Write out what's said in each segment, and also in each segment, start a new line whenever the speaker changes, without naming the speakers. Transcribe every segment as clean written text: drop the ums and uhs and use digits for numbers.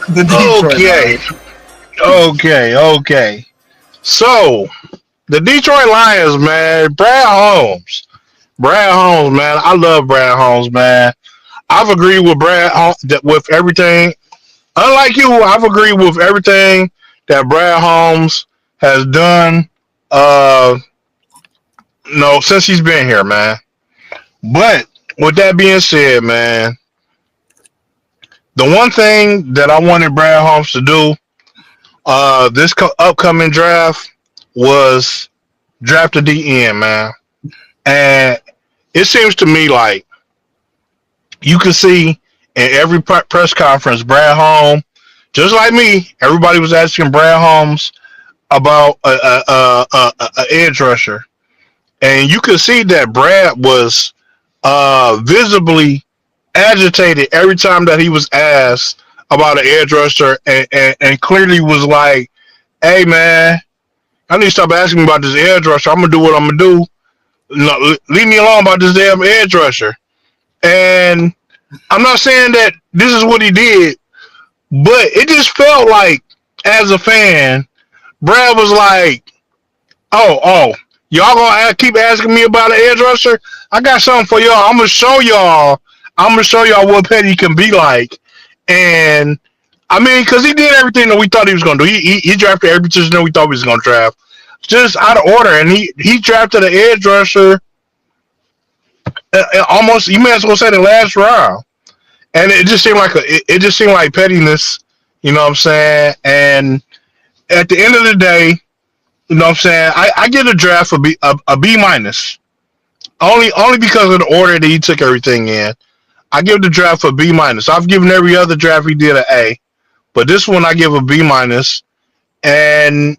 The Detroit
Okay,
Lions.
okay. So the Detroit Lions, man, Brad Holmes, man. I love Brad Holmes, man. I've agreed with with everything. Unlike you, I've agreed with everything that Brad Holmes has done. Uh, no, since he's been here, man. But with that being said, man, the one thing that I wanted Brad Holmes to do, this upcoming draft was draft a DN, man. And it seems to me like you can see in every press conference, Brad Holmes, just like me, everybody was asking Brad Holmes about a edge rusher, and you could see that Brad was visibly agitated every time that he was asked about an edge rusher, and clearly was like, "Hey man, I need to stop asking me about this edge rusher. I'm gonna do what I'm gonna do. No, leave me alone about this damn edge rusher." And I'm not saying that this is what he did, but it just felt like, as a fan, Brad was like, "Oh, y'all gonna keep asking me about an edge rusher? I got something for y'all. I'm gonna show y'all. I'm gonna show y'all what Petty can be like." And I mean, because he did everything that we thought he was gonna do. He drafted every position that we thought he was gonna draft, just out of order. And he drafted an edge rusher almost. You may as well say the last round. And it just seemed like it just seemed like pettiness. You know what I'm saying? And at the end of the day, you know what I'm saying? I give the draft a B minus. Only because of the order that he took everything in. I give the draft a B minus. I've given every other draft he did an A, but this one I give a B minus. And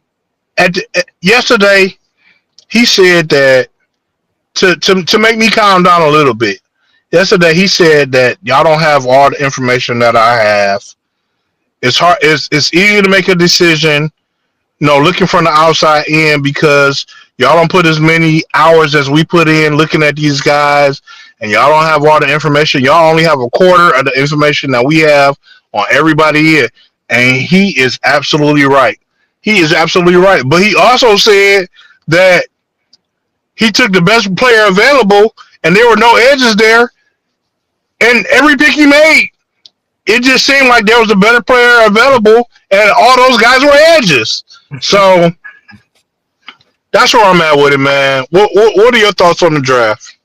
yesterday he said that to make me calm down a little bit. Yesterday he said that y'all don't have all the information that I have. It's hard. It's easy to make a decision, looking from the outside in, because y'all don't put as many hours as we put in looking at these guys, and y'all don't have all the information. Y'all only have a quarter of the information that we have on everybody here. And he is absolutely right. He is absolutely right. But he also said that he took the best player available, and there were no edges there. And every pick he made, it just seemed like there was a better player available, and all those guys were edges. So that's where I'm at with it, man. What are your thoughts on the draft?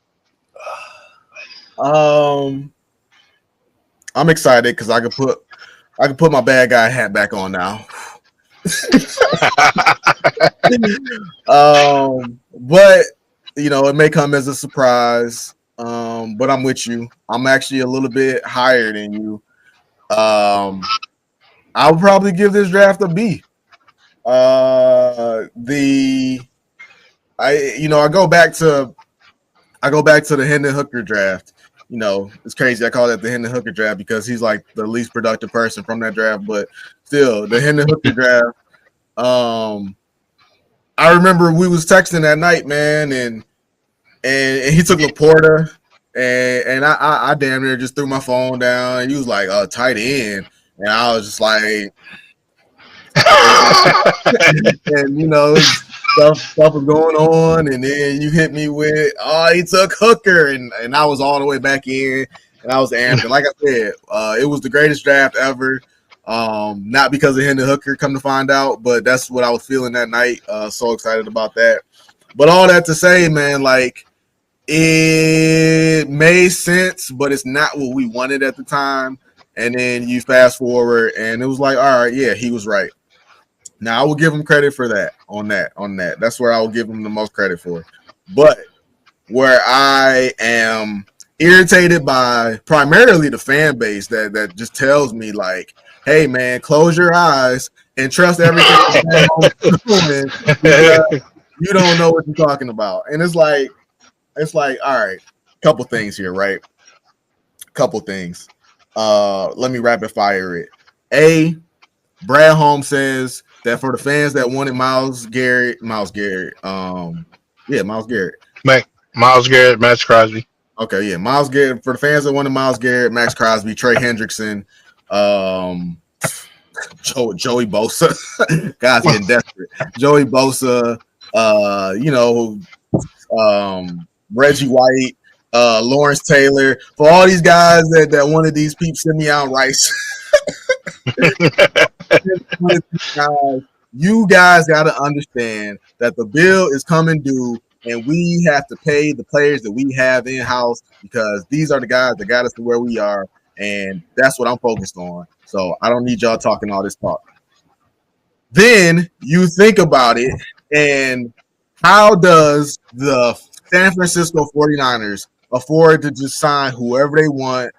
I'm excited because I could put my bad guy hat back on now. But it may come as a surprise. But I'm with you. I'm actually a little bit higher than you. I would probably give this draft a B. I go back to the Hendon Hooker draft. It's crazy. I call that the Hendon Hooker draft because he's like the least productive person from that draft. But still, the Hendon Hooker draft. I remember we was texting that night, man, and he took Laporta, and I damn near just threw my phone down. And he was like, tight end, and I was just like, and stuff was going on, and then you hit me with, he took Hooker, and I was all the way back in, and I was amped. And like I said, it was the greatest draft ever. Not because of Hendon Hooker, come to find out, but that's what I was feeling that night. So excited about that. But all that to say, man, like, it made sense, but it's not what we wanted at the time. And then you fast forward, and it was like, all right, yeah, he was right. Now I will give him credit for that. On that. That's where I will give him the most credit for. But where I am irritated by primarily the fan base that just tells me, like, hey man, close your eyes and trust everything you're doing because you don't know what you're talking about. And it's like, all right, couple things here, right? Couple things. Let me rapid fire it. Brad Holmes says that for the fans that wanted Myles Garrett, Myles Garrett,
Max Crosby.
Okay, yeah, Myles Garrett. For the fans that wanted Myles Garrett, Max Crosby, Trey Hendrickson, Joey Bosa, guys getting desperate. Joey Bosa, you know, Reggie White, Lawrence Taylor, for all these guys that wanted these peeps send me out Rice. You guys got to understand that the bill is coming due, and we have to pay the players that we have in house because these are the guys that got us to where we are, and that's what I'm focused on. So I don't need y'all talking all this talk. Then you think about it, and how does the San Francisco 49ers afford to just sign whoever they want,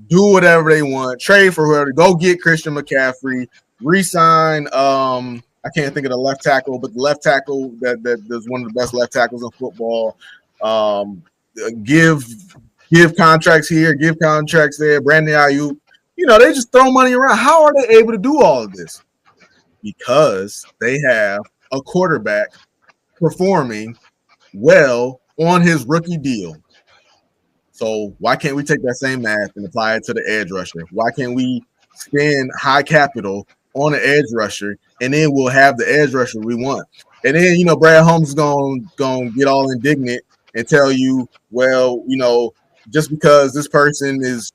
do whatever they want, trade for whoever, go get Christian McCaffrey, re-sign I can't think of the left tackle, but the left tackle that's one of the best left tackles in football. Give contracts here, give contracts there. Brandon Ayuk, you know, they just throw money around. How are they able to do all of this? Because they have a quarterback performing well on his rookie deal. So why can't we take that same math and apply it to the edge rusher? Why can't we spend high capital on an edge rusher, and then we'll have the edge rusher we want? And then, you know, Brad Holmes is going to get all indignant and tell you, well, you know, just because this person is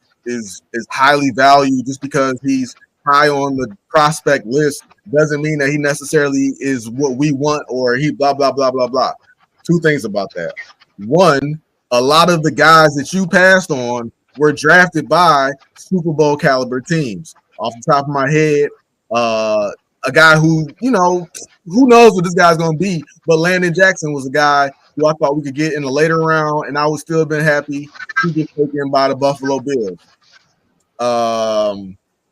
highly valued, just because he's high on the prospect list, doesn't mean that he necessarily is what we want, or he blah, blah, blah, blah, blah. Two things about that. One, a lot of the guys that you passed on were drafted by Super Bowl caliber teams. Off the top of my head, a guy who, you know, who knows what this guy's going to be, but Landon Jackson was a guy who I thought we could get in the later round, and I would still have been happy to get taken by the Buffalo Bills.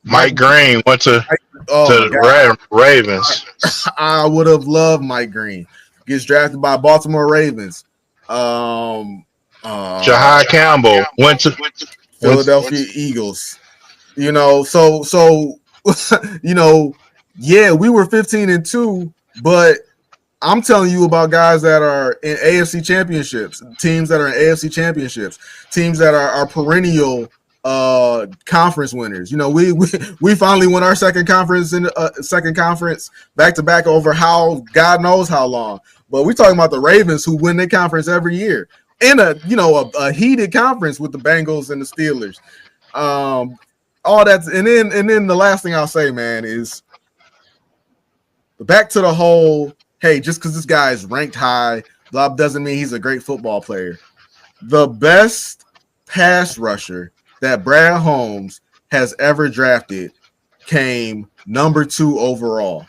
Mike Green went to the Ravens.
I would have loved Mike Green. Gets drafted by Baltimore Ravens.
Jahai Campbell went to
Philadelphia Eagles. You know, so you know, yeah, we were 15-2, but I'm telling you about guys that are in AFC championships, teams that are in AFC championships, teams that are perennial conference winners. You know, we finally won our second conference back to back over how God knows how long. But we're talking about the Ravens, who win their conference every year in a heated conference with the Bengals and the Steelers. All that, and then the last thing I'll say, man, is back to the whole, hey, just because this guy is ranked high, blah, doesn't mean he's a great football player. The best pass rusher that Brad Holmes has ever drafted came number 2 overall.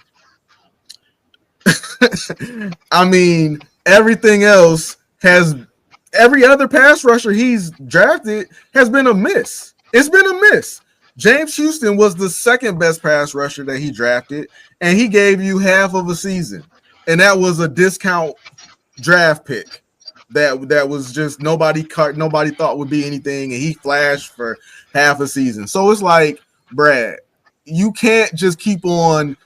I mean, everything else every other pass rusher he's drafted has been a miss. It's been a miss. James Houston was the second best pass rusher that he drafted, and he gave you half of a season. And that was a discount draft pick that was just nobody thought would be anything, and he flashed for half a season. So it's like, Brad, you can't just keep on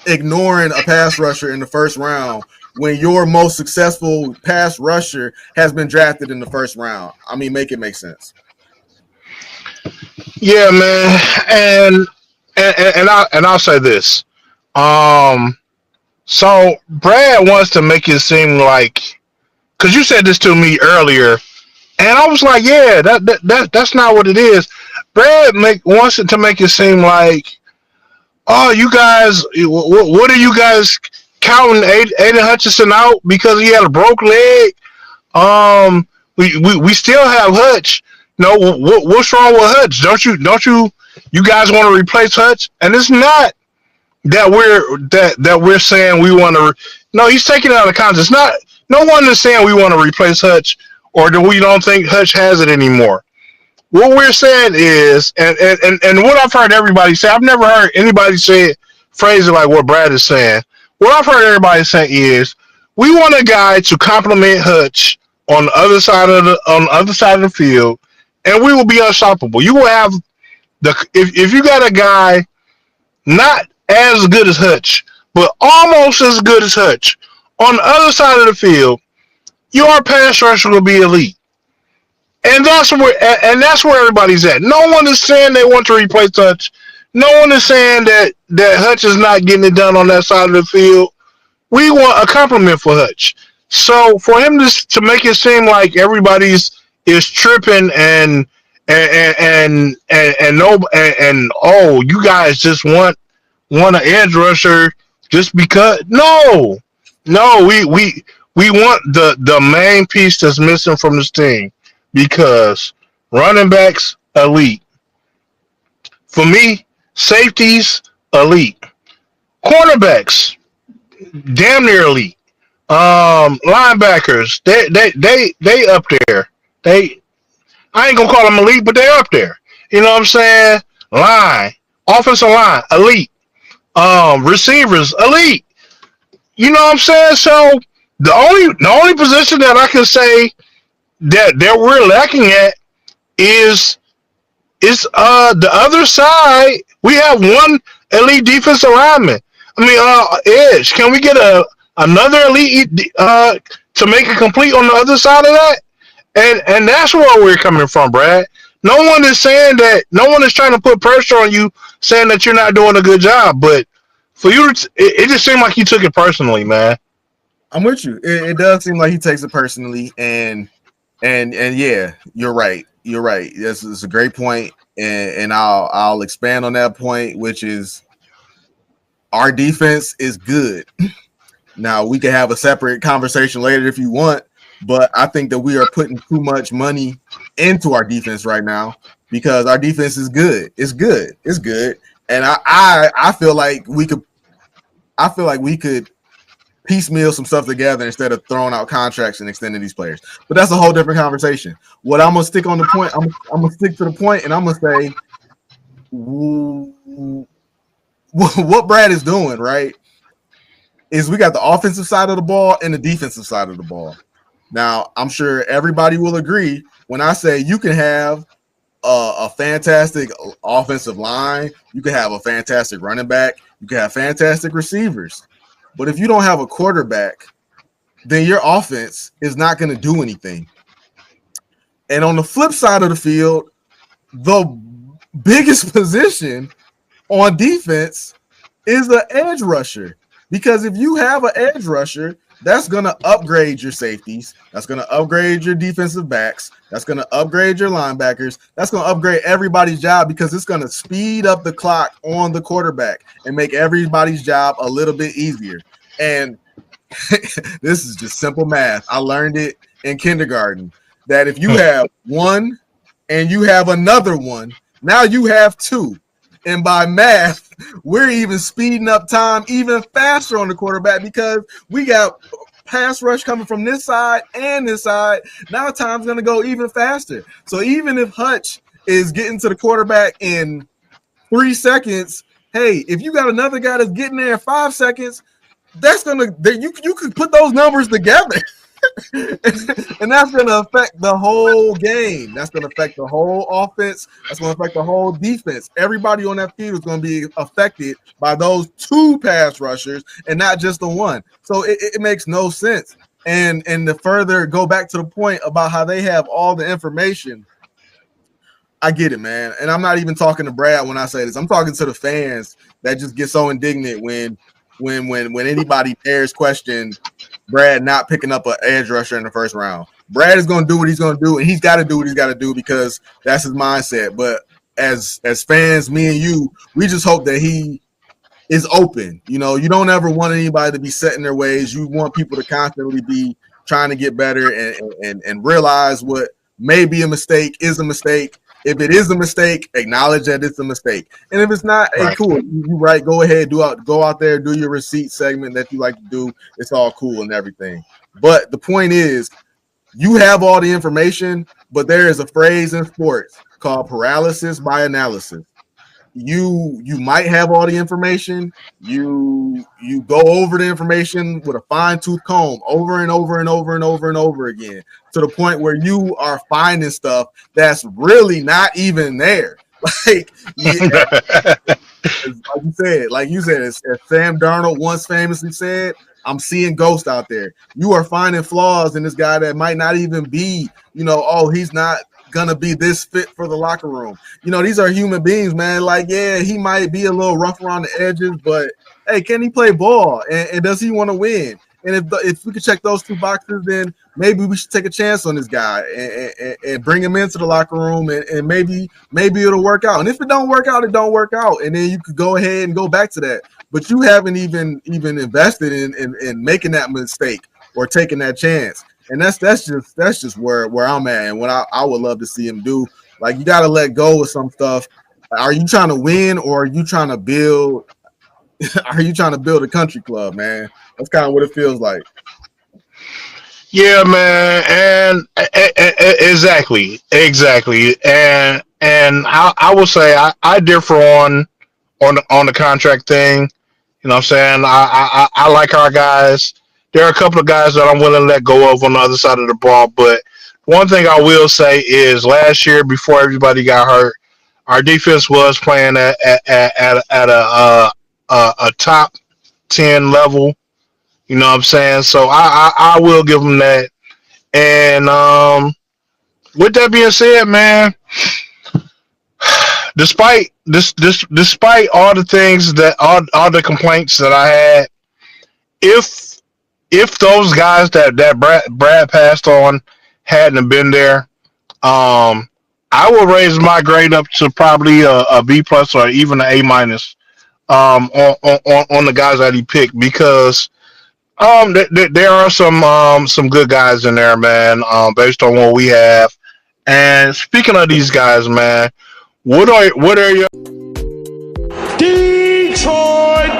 ignoring a pass rusher in the first round when your most successful pass rusher has been drafted in the first round. I mean, make it make sense.
Yeah, man, and I'll say this. So Brad wants to make it seem like, because you said this to me earlier, and I was like, yeah, that's not what it is. Brad wants it to make it seem like, oh, you guys, what are you guys counting Aiden Hutchinson out because he had a broke leg? We still have Hutch. No, what's wrong with Hutch? Don't you guys want to replace Hutch? And it's not that we're saying we want to. No, he's taking it out of context. Not no one is saying we want to replace Hutch or that we don't think Hutch has it anymore. What we're saying is, and what I've heard everybody say, I've never heard anybody say phrase it like what Brad is saying. What I've heard everybody say is, we want a guy to complement Hutch on the other side of the field, and we will be unstoppable. You will have if you got a guy not as good as Hutch, but almost as good as Hutch on the other side of the field, your pass rusher will be elite. And that's where everybody's at. No one is saying they want to replace Hutch. No one is saying that Hutch is not getting it done on that side of the field. We want a compliment for Hutch. So for him to make it seem like everybody's is tripping and no and oh, you guys just want an edge rusher just because no, we want the main piece that's missing from this team because running backs elite. For me, safeties elite. Cornerbacks damn near elite. Linebackers, they up there. They I ain't gonna call them elite, but they up there. You know what I'm saying? Line, offensive line, elite. Receivers, elite. You know what I'm saying? So the only position that I can say that we're lacking at is the other side. We have one elite defensive lineman. I mean, edge. Can we get another elite to make it complete on the other side of that? And that's where we're coming from, Brad. No one is saying that. No one is trying to put pressure on you, saying that you're not doing a good job. But for you, it just seemed like you took it personally, man.
I'm with you. It does seem like he takes it personally, and yeah, you're right. You're right. This is a great point, and I'll expand on that point, which is our defense is good. Now we can have a separate conversation later if you want, but I think that we are putting too much money into our defense right now because our defense is good. It's good. It's good, and I feel like we could. I feel like we could piecemeal some stuff together instead of throwing out contracts and extending these players. But that's a whole different conversation. What I'm gonna stick on the point, I'm gonna stick to the point, and I'm gonna say what Brad is doing, right, is we got the offensive side of the ball and the defensive side of the ball. Now, I'm sure everybody will agree when I say you can have a fantastic offensive line, you can have a fantastic running back, you can have fantastic receivers. But if you don't have a quarterback, then your offense is not going to do anything. And on the flip side of the field, the biggest position on defense is the edge rusher. Because if you have an edge rusher, that's going to upgrade your safeties. That's going to upgrade your defensive backs. That's going to upgrade your linebackers. That's going to upgrade everybody's job because it's going to speed up the clock on the quarterback and make everybody's job a little bit easier. And this is just simple math. I learned it in kindergarten that if you have one and you have another one, now you have two. And by math, we're even speeding up time even faster on the quarterback because we got pass rush coming from this side and this side. Now time's going to go even faster. So even if Hutch is getting to the quarterback in 3 seconds, hey, if you got another guy that's getting there in 5 seconds, that's going to you can put those numbers together. And that's going to affect the whole game. That's going to affect the whole offense. That's going to affect the whole defense. Everybody on that field is going to be affected by those two pass rushers and not just the one. So it makes no sense. And to further go back to the point about how they have all the information, I get it, man. And I'm not even talking to Brad when I say this. I'm talking to the fans that just get so indignant when anybody dares question Brad not picking up an edge rusher in the first round. Brad is going to do what he's going to do, and he's got to do what he's got to do because that's his mindset. But as fans, me and you, we just hope that he is open. You know, you don't ever want anybody to be set in their ways. You want people to constantly be trying to get better and realize what may be a mistake is a mistake. If it is a mistake, acknowledge that it's a mistake. And if it's not, hey, cool, you right, go ahead, go out there, do your receipt segment that you like to do. It's all cool and everything. But the point is, you have all the information, but there is a phrase in sports called paralysis by analysis. You might have all the information. You go over the information with a fine-tooth comb over and over and over and over and over again to the point where you are finding stuff that's really not even there. Like you said, as Sam Darnold once famously said, I'm seeing ghosts out there. You are finding flaws in this guy that might not even be, he's not gonna be this fit for the locker room. You know, these are human beings, man. Like, yeah, he might be a little rough around the edges, but hey, can he play ball? And does he want to win? And if we could check those two boxes, then maybe we should take a chance on this guy and bring him into the locker room, and maybe it'll work out. And if it don't work out, it don't work out, and then you could go ahead and go back to that. But you haven't even invested in making that mistake or taking that chance. And that's just where I'm at, and what I would love to see him do. Like, you got to let go of some stuff. Are you trying to win, or are you trying to build? Are you trying to build a country club, man? That's kind of what it feels like.
Yeah, man, and exactly, and I will say I differ on the contract thing. You know what I'm saying? I like our guys. There are a couple of guys that I'm willing to let go of on the other side of the ball, but one thing I will say is last year, before everybody got hurt, our defense was playing at a top 10 level. You know what I'm saying? So I will give them that. And with that being said, man, despite all the things that all the complaints that I had, if those guys that Brad passed on hadn't been there, I would raise my grade up to probably a B plus or even an A minus on the guys that he picked, because there are some good guys in there, man. Based on what we have. And speaking of these guys, man, what are your
Detroit,